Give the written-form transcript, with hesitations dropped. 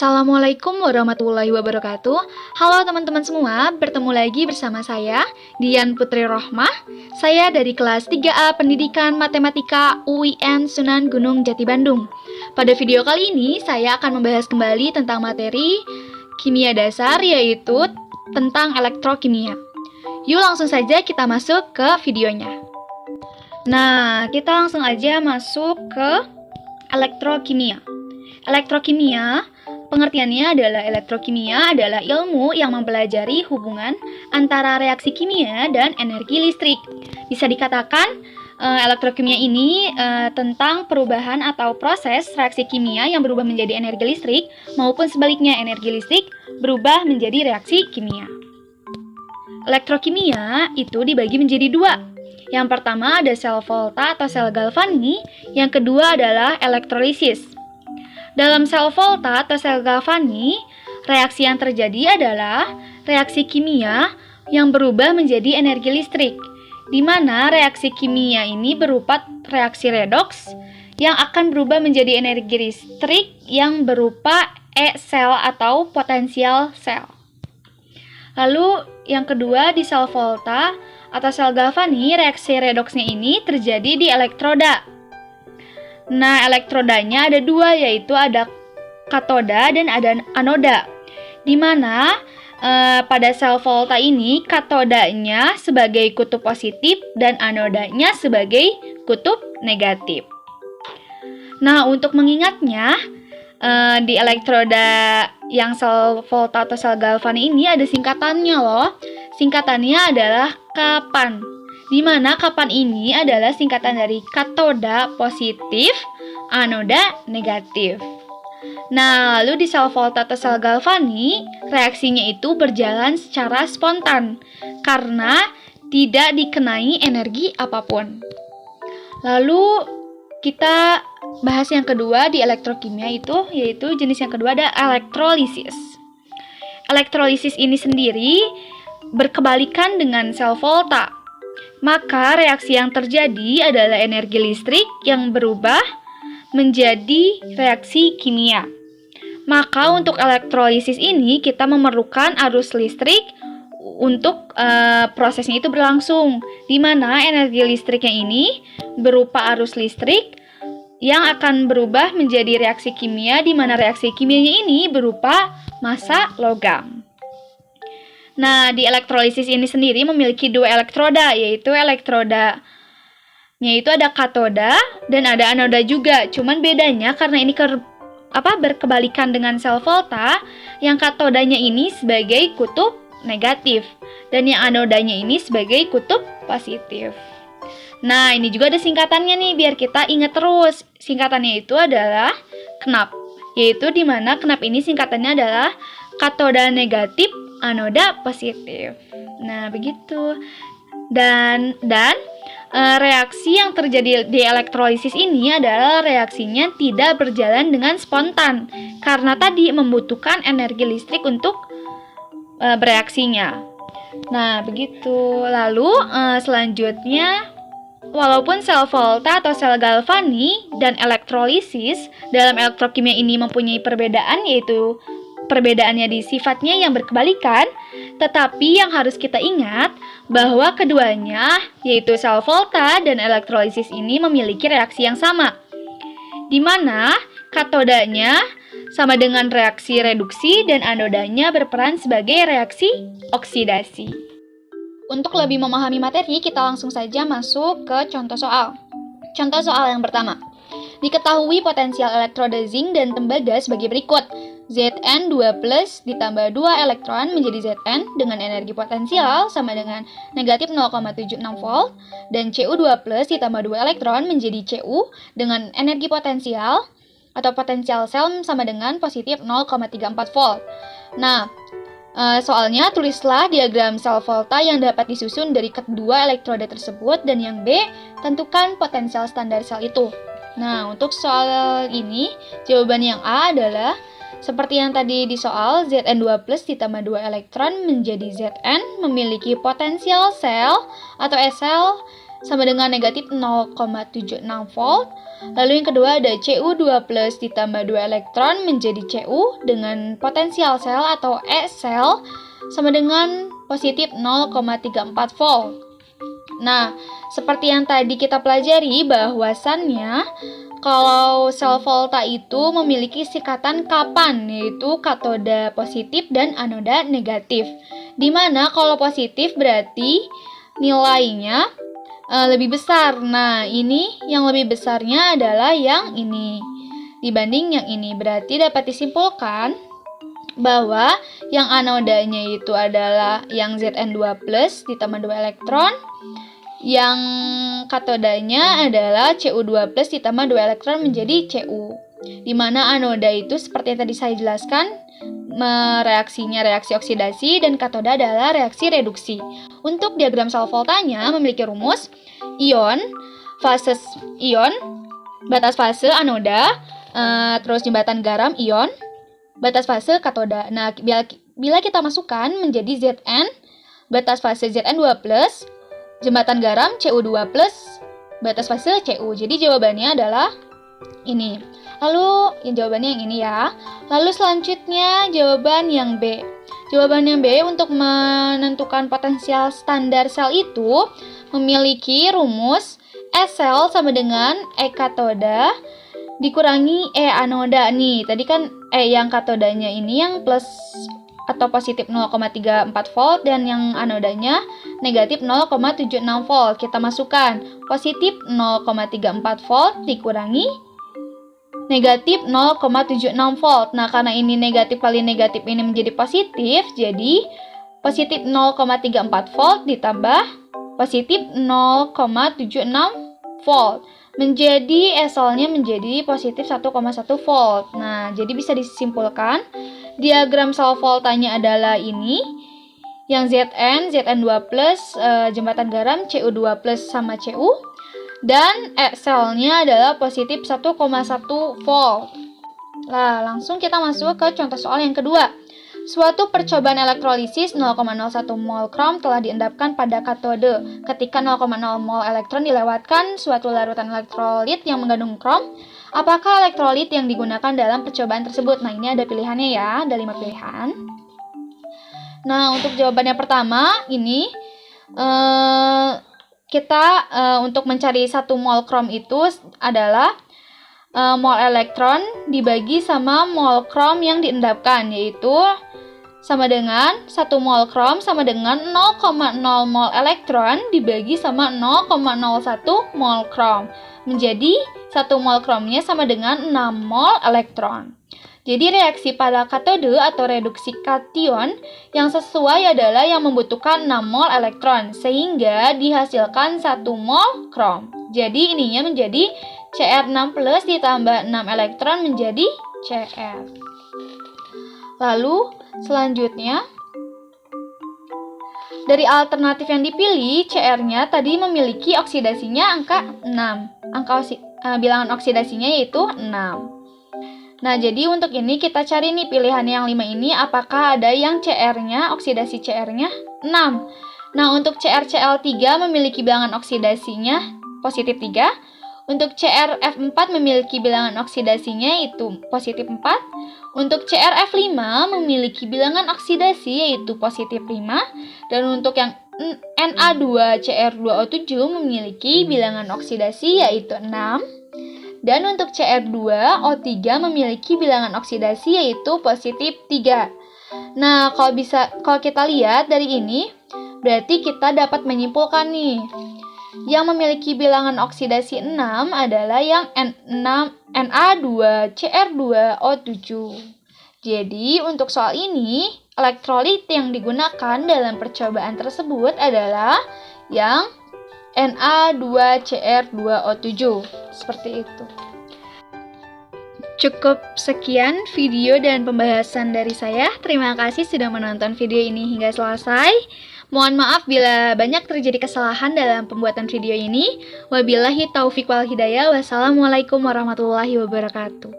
Assalamualaikum warahmatullahi wabarakatuh. Halo teman-teman semua, bertemu lagi bersama saya, Dian Putri Rohmah. Saya dari kelas 3A Pendidikan Matematika UIN Sunan Gunung Jati Bandung. Pada video kali ini, saya akan membahas kembali tentang materi kimia dasar, yaitu tentang elektrokimia. Yuk langsung saja kita masuk ke videonya. Nah, kita langsung aja masuk ke elektrokimia. Elektrokimia, pengertiannya adalah elektrokimia adalah ilmu yang mempelajari hubungan antara reaksi kimia dan energi listrik. Bisa dikatakan elektrokimia ini tentang perubahan atau proses reaksi kimia yang berubah menjadi energi listrik maupun sebaliknya energi listrik berubah menjadi reaksi kimia. Elektrokimia itu dibagi menjadi dua. Yang pertama ada sel Volta atau sel Galvani, yang kedua adalah elektrolisis. Dalam sel Volta atau sel Galvani, reaksi yang terjadi adalah reaksi kimia yang berubah menjadi energi listrik, di mana reaksi kimia ini berupa reaksi redoks yang akan berubah menjadi energi listrik yang berupa E-sel atau potensial sel. Lalu yang kedua di sel Volta atau sel Galvani, reaksi redoksnya ini terjadi di elektroda. Nah, elektrodanya ada dua, yaitu ada katoda dan ada anoda. Di mana pada sel Volta ini katodanya sebagai kutub positif dan anodanya sebagai kutub negatif. Nah, untuk mengingatnya, di elektroda yang sel Volta atau sel Galvani ini ada singkatannya loh. Singkatannya adalah kapan. Di mana kapan ini adalah singkatan dari katoda positif, anoda negatif. Nah, lalu di sel Volta atau sel Galvani, reaksinya itu berjalan secara spontan karena tidak dikenai energi apapun. Lalu kita bahas yang kedua di elektrokimia itu, yaitu jenis yang kedua ada elektrolisis. Elektrolisis ini sendiri berkebalikan dengan sel Volta. Maka reaksi yang terjadi adalah energi listrik yang berubah menjadi reaksi kimia. Maka untuk elektrolisis ini kita memerlukan arus listrik untuk prosesnya itu berlangsung, di mana energi listriknya ini berupa arus listrik yang akan berubah menjadi reaksi kimia, di mana reaksi kimianya ini berupa massa logam. Nah, di elektrolisis ini sendiri memiliki dua elektroda, yaitu elektrodanya itu ada katoda dan ada anoda juga. Cuman bedanya karena ini berkebalikan dengan sel Volta, yang katodanya ini sebagai kutub negatif dan yang anodanya ini sebagai kutub positif. Nah, ini juga ada singkatannya nih biar kita ingat terus. Singkatannya itu adalah KNAP, yaitu di mana KNAP ini singkatannya adalah katoda negatif, anoda positif. Nah, begitu. Dan reaksi yang terjadi di elektrolisis ini adalah reaksinya tidak berjalan dengan spontan karena tadi membutuhkan energi listrik untuk bereaksinya. Nah, begitu. Lalu selanjutnya, walaupun sel Volta atau sel Galvani dan elektrolisis dalam elektrokimia ini mempunyai perbedaan, yaitu perbedaannya di sifatnya yang berkebalikan, tetapi yang harus kita ingat bahwa keduanya, yaitu sel Volta dan elektrolisis ini memiliki reaksi yang sama, di mana katodanya sama dengan reaksi reduksi dan anodanya berperan sebagai reaksi oksidasi. Untuk lebih memahami materi, kita langsung saja masuk ke contoh soal. Contoh soal yang pertama. Diketahui potensial elektroda zinc dan tembaga sebagai berikut. Zn2+ ditambah 2 elektron menjadi Zn dengan energi potensial sama dengan negatif 0,76 volt, dan Cu2+ ditambah 2 elektron menjadi Cu dengan energi potensial atau potensial sel sama dengan positif 0,34 volt. Nah, soalnya tulislah diagram sel Volta yang dapat disusun dari kedua elektroda tersebut, dan yang B, tentukan potensial standar sel itu. Nah, untuk soal ini, jawaban yang A adalah seperti yang tadi di soal, Zn2+ ditambah 2 elektron menjadi Zn memiliki potensial sel atau E-sel sama dengan negatif 0,76 volt. Lalu yang kedua ada Cu2 plus ditambah 2 elektron menjadi Cu dengan potensial sel atau E sel sama dengan positif 0,34 volt. Nah, seperti yang tadi kita pelajari bahwasannya kalau sel volta itu memiliki sikatan kapan, yaitu katoda positif dan anoda negatif. Dimana kalau positif berarti nilainya lebih besar. Nah, ini yang lebih besarnya adalah yang ini dibanding yang ini. Berarti dapat disimpulkan bahwa yang anodanya itu adalah yang Zn2 plus ditambah 2 elektron, yang katodanya adalah Cu2 plus ditambah 2 elektron menjadi Cu. Di mana anoda itu seperti yang tadi saya jelaskan, reaksinya reaksi oksidasi dan katoda adalah reaksi reduksi. Untuk diagram sel voltanya memiliki rumus ion, fase ion, batas fase anoda, terus jembatan garam ion, batas fase katoda. Nah, bila kita masukkan menjadi Zn, batas fase Zn2+, jembatan garam Cu2+, batas fase Cu. Jadi jawabannya adalah ini. Lalu jawabannya yang ini ya. Lalu selanjutnya jawaban yang B. Jawaban yang B untuk menentukan potensial standar sel itu memiliki rumus E sel sama dengan E katoda dikurangi E anoda nih. Tadi kan E yang katodanya ini yang plus atau positif 0,34 volt dan yang anodanya negatif 0,76 volt. Kita masukkan positif 0,34 volt dikurangi negatif 0,76 volt. Nah, karena ini negatif kali negatif ini menjadi positif, jadi positif 0,34 volt ditambah positif 0,76 volt. Menjadi E-selnya menjadi positif 1,1 volt. Nah, jadi bisa disimpulkan diagram sel voltanya adalah ini. Yang Zn, Zn2+, jembatan garam, Cu2+, sama Cu. Dan E-selnya adalah positif 1,1 volt. Nah, langsung kita masuk ke contoh soal yang kedua. Suatu percobaan elektrolisis 0,01 mol krom telah diendapkan pada katode. Ketika 0,0 mol elektron dilewatkan suatu larutan elektrolit yang mengandung krom, apakah elektrolit yang digunakan dalam percobaan tersebut? Nah, ini ada pilihannya ya, ada 5 pilihan. Nah, untuk jawabannya pertama, ini kita untuk mencari 1 mol krom itu adalah mol elektron dibagi sama mol krom yang diendapkan, yaitu sama dengan 1 mol krom sama dengan 0,0 mol elektron dibagi sama 0,01 mol krom. Menjadi 1 mol kromnya sama dengan 6 mol elektron. Jadi reaksi pada katode atau reduksi kation yang sesuai adalah yang membutuhkan 6 mol elektron, sehingga dihasilkan 1 mol krom. Jadi ininya menjadi Cr6 plus ditambah 6 elektron menjadi Cr. Lalu selanjutnya, dari alternatif yang dipilih, Cr-nya tadi memiliki oksidasinya angka 6. Bilangan oksidasinya yaitu 6. Nah, jadi untuk ini kita cari nih pilihan yang 5 ini, apakah ada yang Cr-nya, oksidasi Cr-nya 6. Nah, untuk CrCl3 memiliki bilangan oksidasinya positif 3. Untuk CrF4 memiliki bilangan oksidasinya yaitu positif 4. Untuk CrF5 memiliki bilangan oksidasi yaitu positif 5. Dan untuk yang Na2Cr2O7 memiliki bilangan oksidasi yaitu 6. Dan untuk Cr2O3 memiliki bilangan oksidasi yaitu positif 3. Nah, kalau kita lihat dari ini, berarti kita dapat menyimpulkan nih. Yang memiliki bilangan oksidasi 6 adalah yang Na2Cr2O7. Jadi, untuk soal ini, elektrolit yang digunakan dalam percobaan tersebut adalah yang Na2Cr2O7. Seperti itu. Cukup sekian video dan pembahasan dari saya. Terima kasih sudah menonton video ini hingga selesai. Mohon maaf bila banyak terjadi kesalahan dalam pembuatan video ini. Wabillahi taufiq wal hidayah. Wassalamualaikum warahmatullahi wabarakatuh.